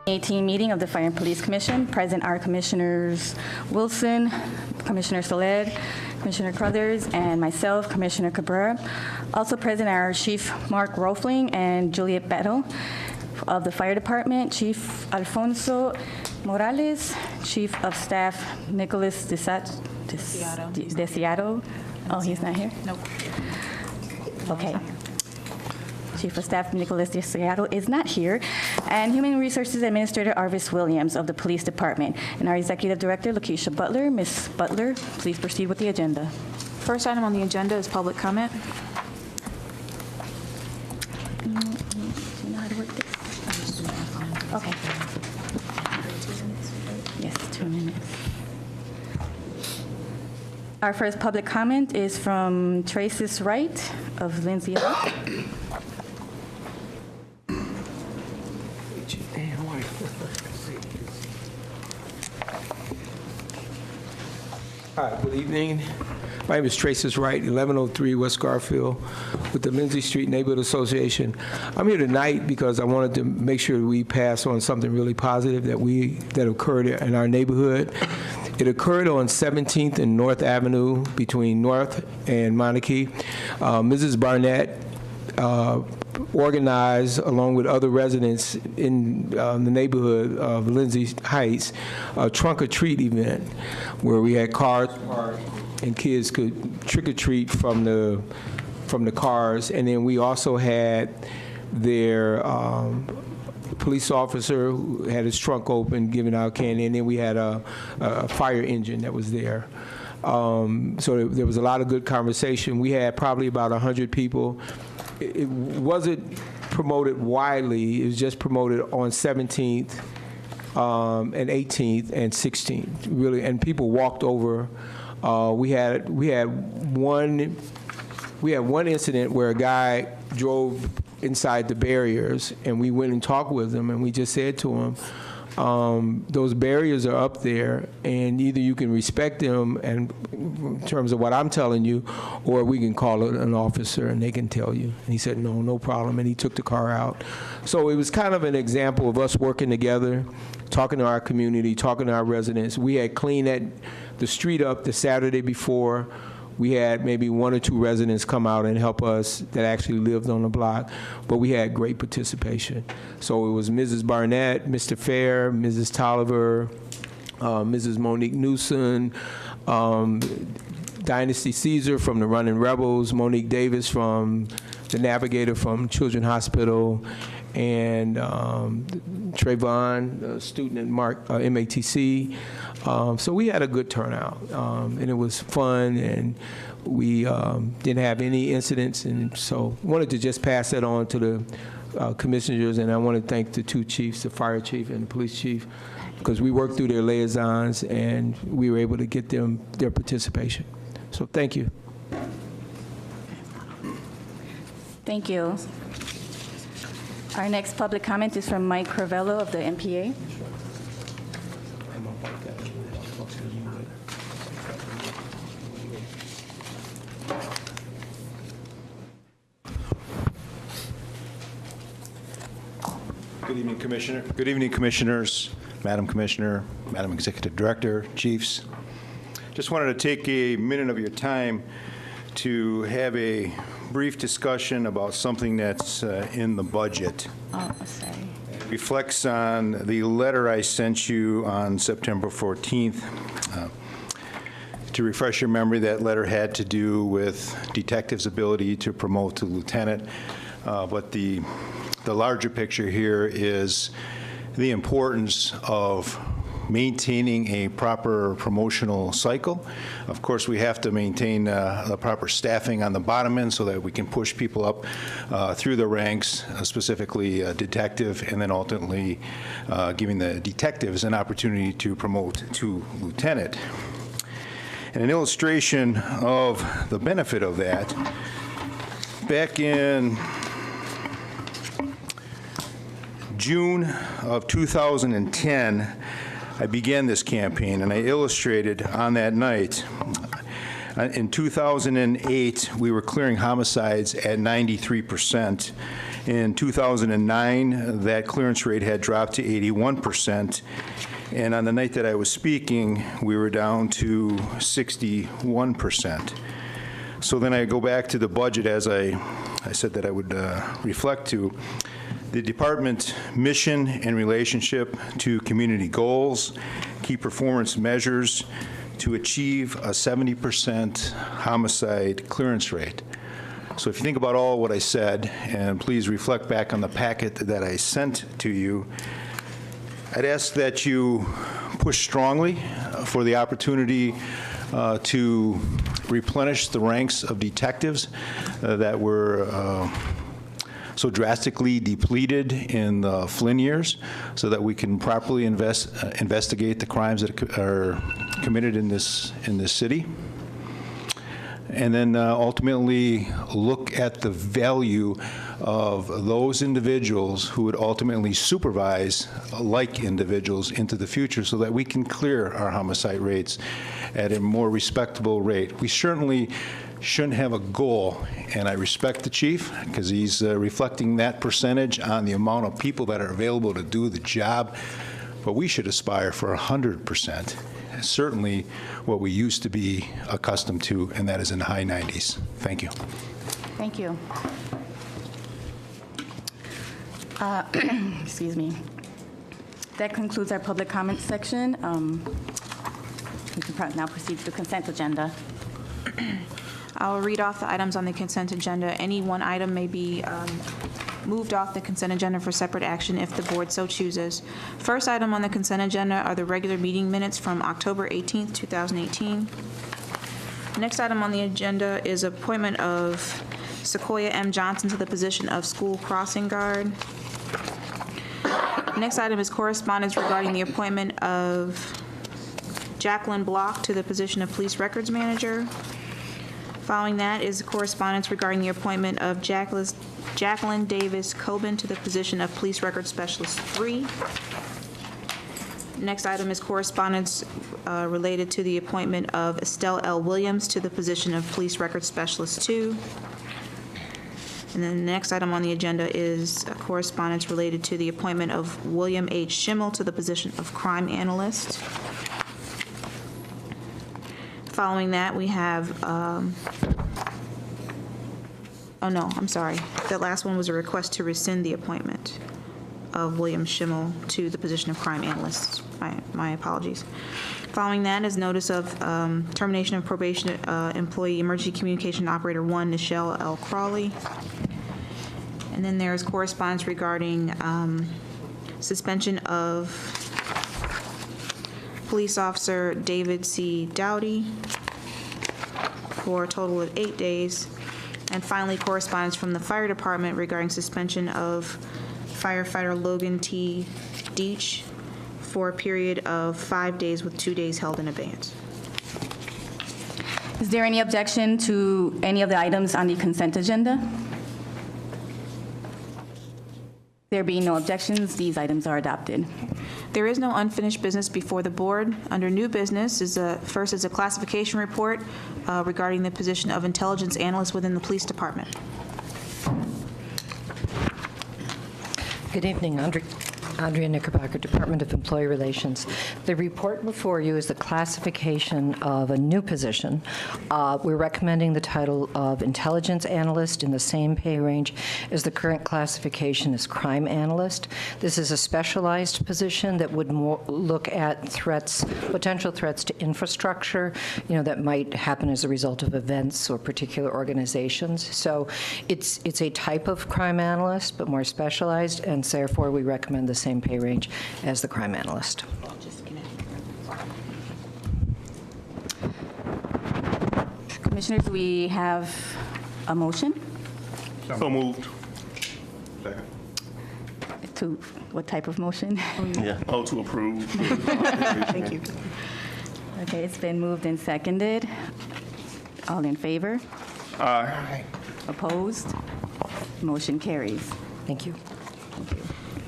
2018 meeting of the Fire and Police Commission. Present are Commissioners Wilson, Commissioner Soled, Commissioner Crothers, and myself, Commissioner Cabrera. Also present are Chief Mark Rofling and Juliet Battle of the Fire Department, Chief Alfonso Morales, Chief of Staff Nicholas Desiato. Oh, he's not here? Nope. Okay. Chief of Staff Nicholas Desiato is not here. And Human Resources Administrator Arvis Williams of the Police Department. And our Executive Director, Lakeisha Butler. Ms. Butler, please proceed with the agenda. First item on the agenda is public comment. Do you know how to work this? Okay. Yes, 2 minutes. Our first public comment is from Tracis Wright of Lindsay Hall. Hi, good evening. My name is Tracis Wright, 1103 West Garfield, with the Lindsay Street Neighborhood Association. I'm here tonight because I wanted to make sure we pass on something really positive that occurred in our neighborhood. It occurred on 17th and North Avenue between North and Monarchy. Mrs. Barnett organized, along with other residents in the neighborhood of Lindsay Heights, a trunk-or-treat event where we had cars parked and kids could trick-or-treat from the cars. And then we also had their police officer who had his trunk open giving out candy, and then we had a fire engine that was there. So there was a lot of good conversation. We had probably about 100 people. It wasn't promoted widely. It was just promoted on 17th and 18th and 16th, really, and people walked over. We had one incident where a guy drove inside the barriers, and we went and talked with him, and we just said to him, those barriers are up there, and either you can respect them and in terms of what I'm telling you, or we can call an officer and they can tell you. And he said, no problem, and he took the car out. So it was kind of an example of us working together, talking to our community, talking to our residents. We had cleaned the street up the Saturday before. We had maybe 1 or 2 residents come out and help us that actually lived on the block, but we had great participation. So it was Mrs. Barnett, Mr. Fair, Mrs. Tolliver, Mrs. Monique Newson, Dynasty Caesar from the Running Rebels, Monique Davis from the Navigator from Children's Hospital, and Trayvon, a student at MATC. So we had a good turnout, and it was fun, and we didn't have any incidents, and so wanted to just pass that on to the commissioners, and I want to thank the 2 chiefs, the fire chief and the police chief, because we worked through their liaisons, and we were able to get them their participation. So thank you. Thank you. Our next public comment is from Mike Crivello of the MPA. Good evening, Commissioner. Good evening, Commissioners, Madam Commissioner, Madam Executive Director, Chiefs. Just wanted to take a minute of your time to have a brief discussion about something that's in the budget. Oh, sorry. It reflects on the letter I sent you on September 14th. To refresh your memory, that letter had to do with detectives' ability to promote to lieutenant, but the larger picture here is the importance of maintaining a proper promotional cycle. Of course, we have to maintain the proper staffing on the bottom end so that we can push people up through the ranks, specifically detective, and then ultimately giving the detectives an opportunity to promote to lieutenant. And an illustration of the benefit of that, back in June of 2010, I began this campaign, and I illustrated on that night In 2008, we were clearing homicides at 93%. In 2009, that clearance rate had dropped to 81%. And on the night that I was speaking, we were down to 61%. So then I go back to the budget, as I said that I would reflect to. The department mission and relationship to community goals, key performance measures to achieve a 70% homicide clearance rate. So if you think about all what I said, and please reflect back on the packet that I sent to you, I'd ask that you push strongly for the opportunity to replenish the ranks of detectives that were so drastically depleted in the Flynn years, so that we can properly investigate the crimes that are committed in this city. And then ultimately look at the value of those individuals who would ultimately supervise like individuals into the future, so that we can clear our homicide rates at a more respectable rate. We certainly shouldn't have a goal, and I respect the chief because he's reflecting that percentage on the amount of people that are available to do the job, but we should aspire for 100%. Certainly what we used to be accustomed to, and that is in the high 90s. Thank you. Thank you. Excuse me. That concludes our public comment section. We can now proceed to the consent agenda. I'll read off the items on the consent agenda. Any one item may be moved off the consent agenda for separate action if the board so chooses. First item on the consent agenda are the regular meeting minutes from October 18th, 2018. Next item on the agenda is appointment of Sequoia M. Johnson to the position of school crossing guard. Next item is correspondence regarding the appointment of Jacqueline Block to the position of police records manager. Following that is correspondence regarding the appointment of Jacqueline Davis Coben to the position of Police Record Specialist 3. Next item is correspondence related to the appointment of Estelle L. Williams to the position of Police Record Specialist 2. And then the next item on the agenda is correspondence related to the appointment of William H. Schimmel to the position of Crime Analyst. Following that, we have, oh no, I'm sorry. That last one was a request to rescind the appointment of William Schimmel to the position of Crime Analyst. My apologies. Following that is notice of termination of probation employee Emergency Communication Operator 1, Nichelle L. Crawley. And then there is correspondence regarding suspension of Police Officer David C. Dowdy for a total of 8 days. And finally, correspondence from the Fire Department regarding suspension of firefighter Logan T. Deach for a period of 5 days with 2 days held in abeyance. Is there any objection to any of the items on the consent agenda? There being no objections, these items are adopted. There is no unfinished business before the board. Under new business, first is a classification report regarding the position of intelligence analyst within the police department. Good evening, Andrea Knickerbocker, Department of Employee Relations. The report before you is the classification of a new position. We're recommending the title of Intelligence Analyst in the same pay range as the current classification as Crime Analyst. This is a specialized position that would look at threats, potential threats to infrastructure, that might happen as a result of events or particular organizations. So it's a type of crime analyst, but more specialized, and therefore we recommend the same pay range as the crime analyst. Commissioners, we have a motion. So moved. Second. To what type of motion? Yeah. Oh, to approve. Thank you. Okay, it's been moved and seconded. All in favor? Aye. Opposed? Motion carries. Thank you. Thank you.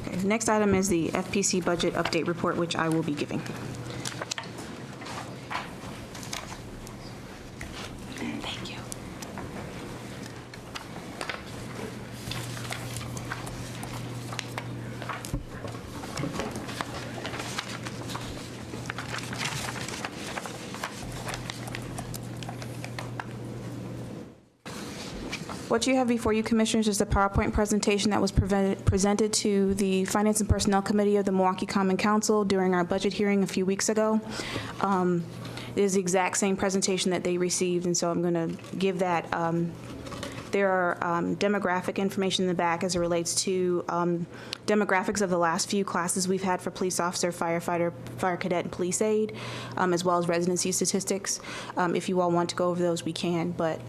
Okay, next item is the FPC budget update report, which I will be giving. What you have before you, Commissioners, is the PowerPoint presentation that was presented to the Finance and Personnel Committee of the Milwaukee Common Council during our budget hearing a few weeks ago. It is the exact same presentation that they received, and so I'm going to give that. There are demographic information in the back as it relates to demographics of the last few classes we've had for police officer, firefighter, fire cadet, and police aide, as well as residency statistics. If you all want to go over those, we can, but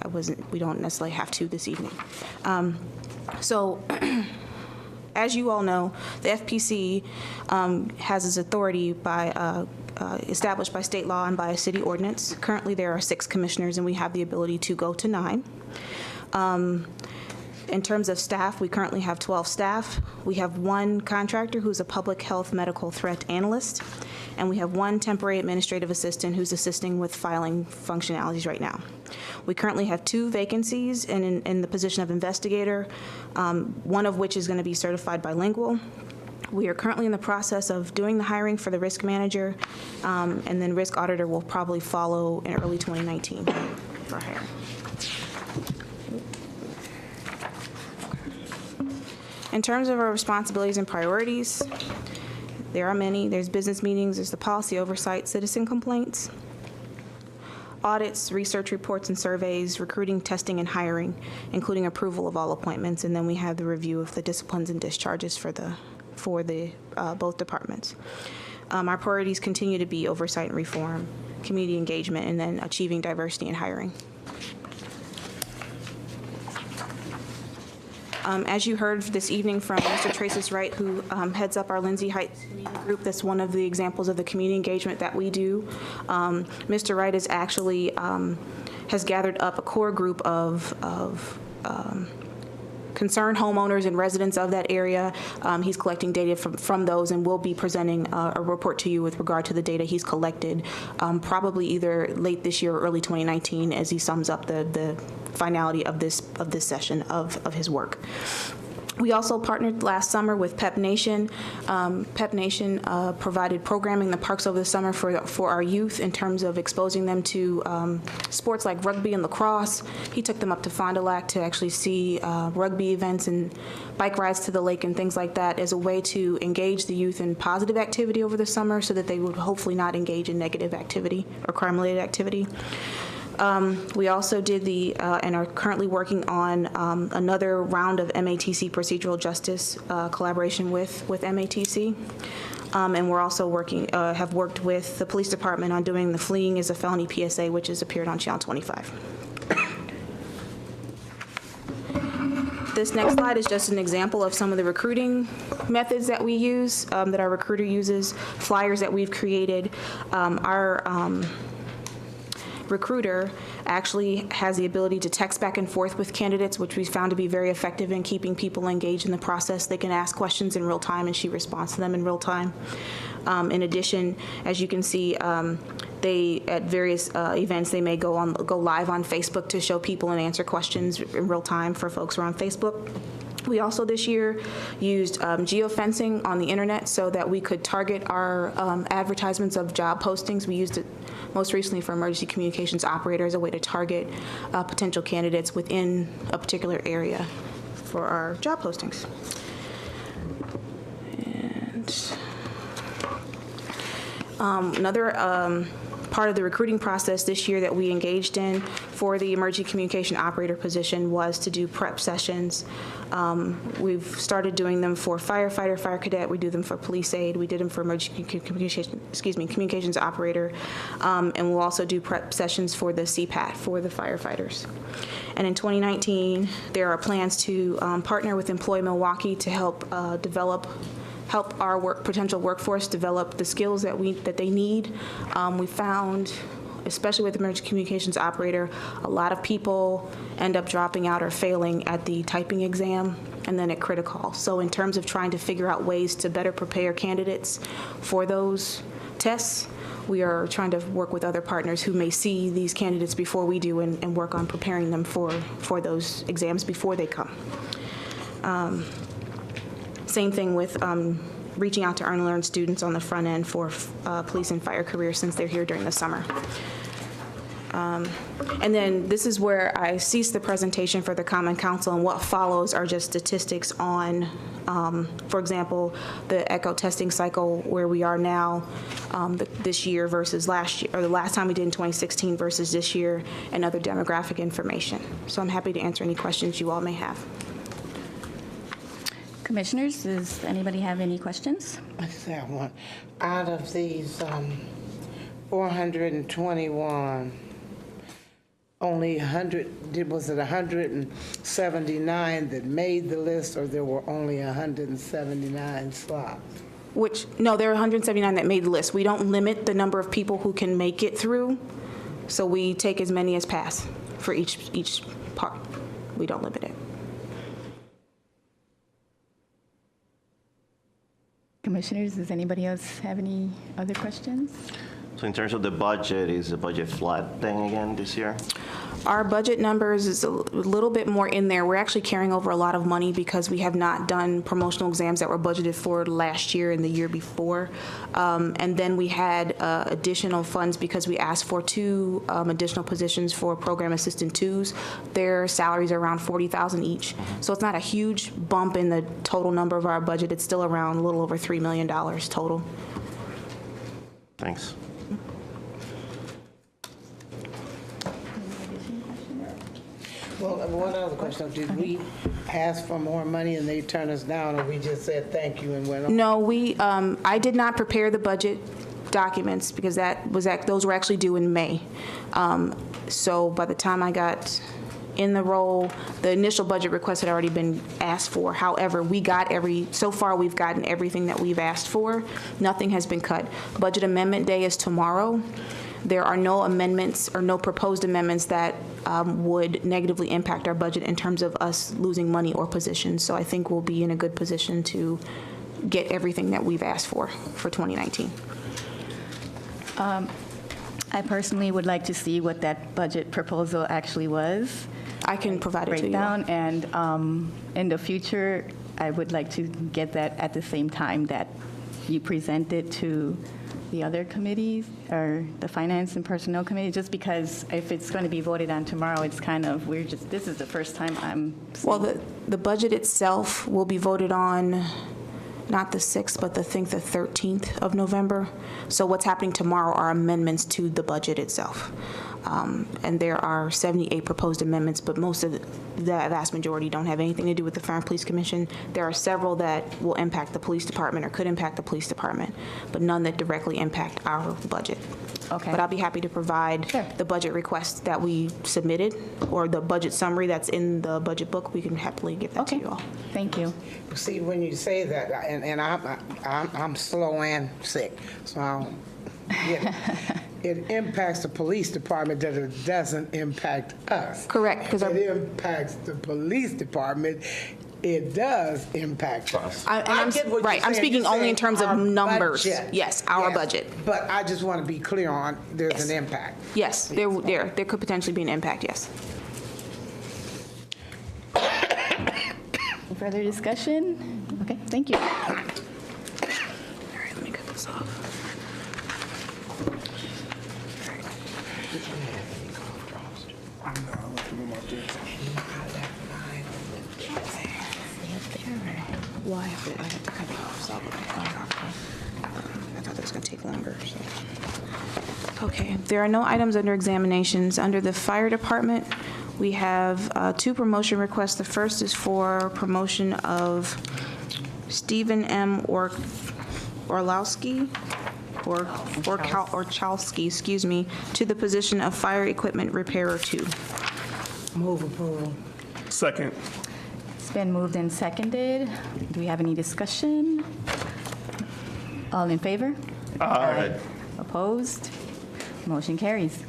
we don't necessarily have to this evening. So, as you all know, the FPC has its authority by established by state law and by a city ordinance. Currently, there are 6 commissioners, and we have the ability to go to 9. In terms of staff, we currently have 12 staff. We have 1 contractor who's a public health medical threat analyst, and we have 1 temporary administrative assistant who's assisting with filing functionalities right now. We currently have 2 vacancies in the position of investigator, one of which is going to be certified bilingual. We are currently in the process of doing the hiring for the risk manager, and then risk auditor will probably follow in early 2019 for hiring. In terms of our responsibilities and priorities, there are many. There's business meetings, there's the policy oversight, citizen complaints, audits, research reports and surveys, recruiting, testing, and hiring, including approval of all appointments, and then we have the review of the disciplines and discharges for both departments. Our priorities continue to be oversight and reform, community engagement, and then achieving diversity in hiring. As you heard this evening from Mr. Tracis Wright, who heads up our Lindsay Heights group, that's one of the examples of the community engagement that we do. Mr. Wright is actually has gathered up a core group of concerned homeowners and residents of that area. He's collecting data from those and will be presenting a report to you with regard to the data he's collected, probably either late this year or early 2019 as he sums up the finality of this session of his work. We also partnered last summer with Pep Nation. Pep Nation provided programming in the parks over the summer for our youth in terms of exposing them to sports like rugby and lacrosse. He took them up to Fond du Lac to actually see rugby events and bike rides to the lake and things like that as a way to engage the youth in positive activity over the summer so that they would hopefully not engage in negative activity or crime-related activity. We also did and are currently working on another round of MATC procedural justice collaboration with MATC. And we're also have worked with the police department on doing the fleeing is a felony PSA, which has appeared on Channel 25. This next slide is just an example of some of the recruiting methods that we use, that our recruiter uses, flyers that we've created. Our recruiter actually has the ability to text back and forth with candidates, which we found to be very effective in keeping people engaged in the process. They can ask questions in real time, and she responds to them in real time. In addition, as you can see, they at various events they may go live on Facebook to show people and answer questions in real time for folks who are on Facebook. We also this year used geofencing on the internet so that we could target our advertisements of job postings. We used it most recently for emergency communications operator as a way to target potential candidates within a particular area for our job postings. And another part of the recruiting process this year that we engaged in for the emergency communication operator position was to do prep sessions. We've started doing them for firefighter, fire cadet. We do them for police aide. We did them for emergency communications operator. And we'll also do prep sessions for the CPAT for the firefighters. And in 2019, there are plans to partner with Employ Milwaukee to help help our potential workforce develop the skills that they need. We found, especially with emergency communications operator, a lot of people end up dropping out or failing at the typing exam and then at critical. So in terms of trying to figure out ways to better prepare candidates for those tests, we are trying to work with other partners who may see these candidates before we do and work on preparing them for those exams before they come. Same thing with reaching out to earn and learn students on the front end for police and fire careers since they're here during the summer. And then this is where I cease the presentation for the Common Council, and what follows are just statistics on, for example, the echo testing cycle, where we are now this year versus last year, or the last time we did in 2016 versus this year, and other demographic information. So I'm happy to answer any questions you all may have. Commissioners, does anybody have any questions? I just have one. Out of these 421, only 100, was it 179 that made the list, or there were only 179 slots? No, there are 179 that made the list. We don't limit the number of people who can make it through, so we take as many as pass for each part. We don't limit it. Commissioners, does anybody else have any other questions? So in terms of the budget, is the budget flat thing again this year? Our budget numbers is a little bit more in there. We're actually carrying over a lot of money because we have not done promotional exams that were budgeted for last year and the year before. And then we had additional funds because we asked for 2 additional positions for program assistant 2s. Their salaries are around $40,000 each. So it's not a huge bump in the total number of our budget. It's still around a little over $3 million total. Thanks. Well, one other question. Did we ask for more money and they turned us down, or we just said thank you and went on? No, I did not prepare the budget documents because those were actually due in May. So by the time I got in the role, the initial budget request had already been asked for. However, so far we've gotten everything that we've asked for. Nothing has been cut. Budget amendment day is tomorrow. There are no amendments or no proposed amendments that would negatively impact our budget in terms of us losing money or positions. So I think we'll be in a good position to get everything that we've asked for 2019. I personally would like to see what that budget proposal actually was. I can provide it to you. Breakdown, and in the future, I would like to get that at the same time that you present it to the other committees, or the Finance and Personnel Committee, just because if it's going to be voted on tomorrow, it's kind of, this is the first time I'm seeing. Well, the budget itself will be voted on not the 6th, but I think the 13th of November. So what's happening tomorrow are amendments to the budget itself. And there are 78 proposed amendments, but most of the vast majority don't have anything to do with the Fire and Police Commission. There are several that will impact the police department or could impact the police department, but none that directly impact our budget. Okay. But I'll be happy to provide the budget request that we submitted, or the budget summary that's in the budget book. We can happily give that to you all. Thank you. See, when you say that, and I'm slow and sick, so I don't get it. It impacts the police department, that it doesn't impact us. Correct, because It impacts the police department. It does impact us. I'm speaking only in terms of numbers. Yes, our budget. But I just want to be clear on, there's an impact. Yes, there could potentially be an impact, yes. Any further discussion? Okay, thank you. All right, let me cut this off. Well, I have to cut it off, so I'll go back. I thought that was going to take longer, so. Okay, there are no items under examinations. Under the fire department, we have 2 promotion requests. The first is for promotion of Stephen M. Orlowski, Orchalski, excuse me, to the position of Fire Equipment Repairer 2. Move approval. Second. It's been moved and seconded. Do we have any discussion? All in favor? Aye. Opposed? Motion carries.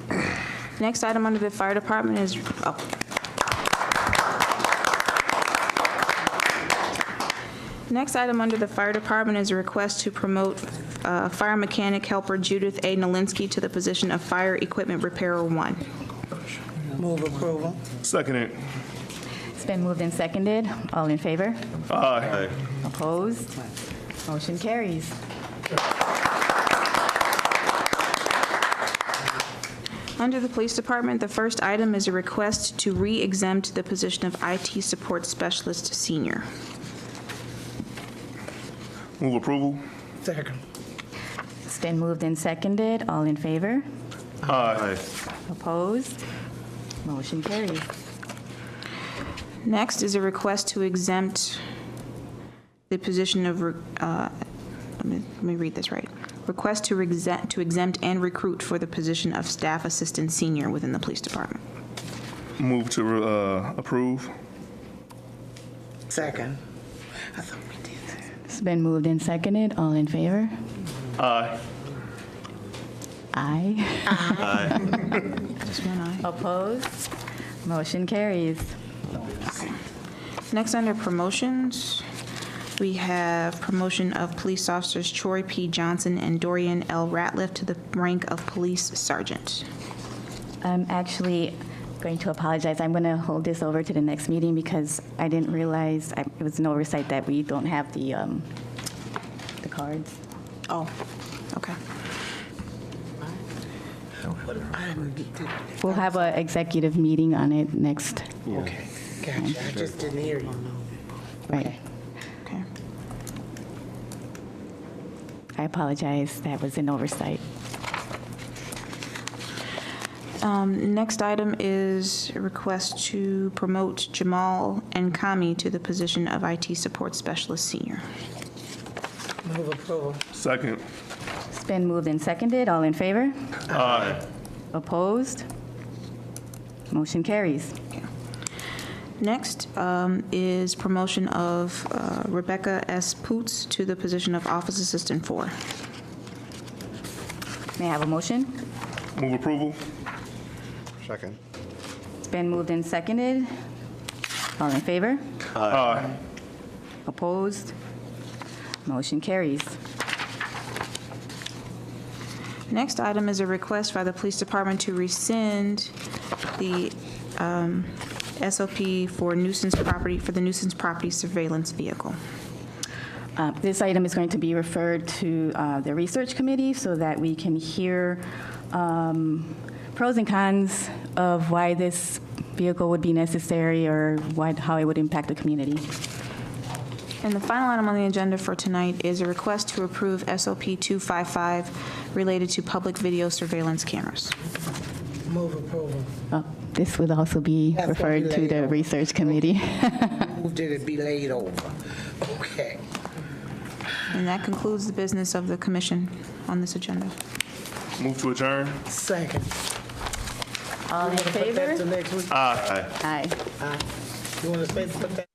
Next item under the fire department is, Next item under the fire department is a request to promote fire mechanic helper Judith A. Nolinsky to the position of Fire Equipment Repairer 1. Move approval. Second it. It's been moved and seconded. All in favor? Aye. Opposed? Motion carries. Under the Police Department, the first item is a request to re-exempt the position of IT Support Specialist Senior. Move approval. Second. It's been moved and seconded. All in favor? Aye. Opposed? Motion carries. Next is a request to exempt the position of, let me read this right. Request to exempt and recruit for the position of Staff Assistant Senior within the Police Department. Move to approve. Second. I thought we did that. It's been moved and seconded. All in favor? Aye. Aye. Just one aye. Opposed? Motion carries. Next, under promotions, we have promotion of police officers Troy P. Johnson and Dorian L. Ratliff to the rank of Police Sergeant. I'm actually going to apologize. I'm going to hold this over to the next meeting because I didn't realize, it was an oversight that we don't have the cards. Oh, okay. We'll have an executive meeting on it next. Okay, gotcha. I just didn't hear you. Right. Okay. I apologize. That was an oversight. Next item is a request to promote Jamal Nkami to the position of IT Support Specialist Senior. Move approval. Second. It's been moved and seconded. All in favor? Aye. Opposed? Motion carries. Next is promotion of Rebecca S. Poots to the position of Office Assistant 4. May I have a motion? Move approval. Second. It's been moved and seconded. All in favor? Aye. Opposed? Motion carries. Next item is a request by the Police Department to rescind the SOP for nuisance property, for the nuisance property surveillance vehicle. This item is going to be referred to the research committee so that we can hear pros and cons of why this vehicle would be necessary or how it would impact the community. And the final item on the agenda for tonight is a request to approve SOP 255 related to public video surveillance cameras. Move approval. This would also be That's gonna be referred to laid the over. research committee. Move that it be laid over. Okay. And that concludes the business of the commission on this agenda. Move to adjourn. Second. All in Put that favor? to next week. Aye. Aye. You want to put that?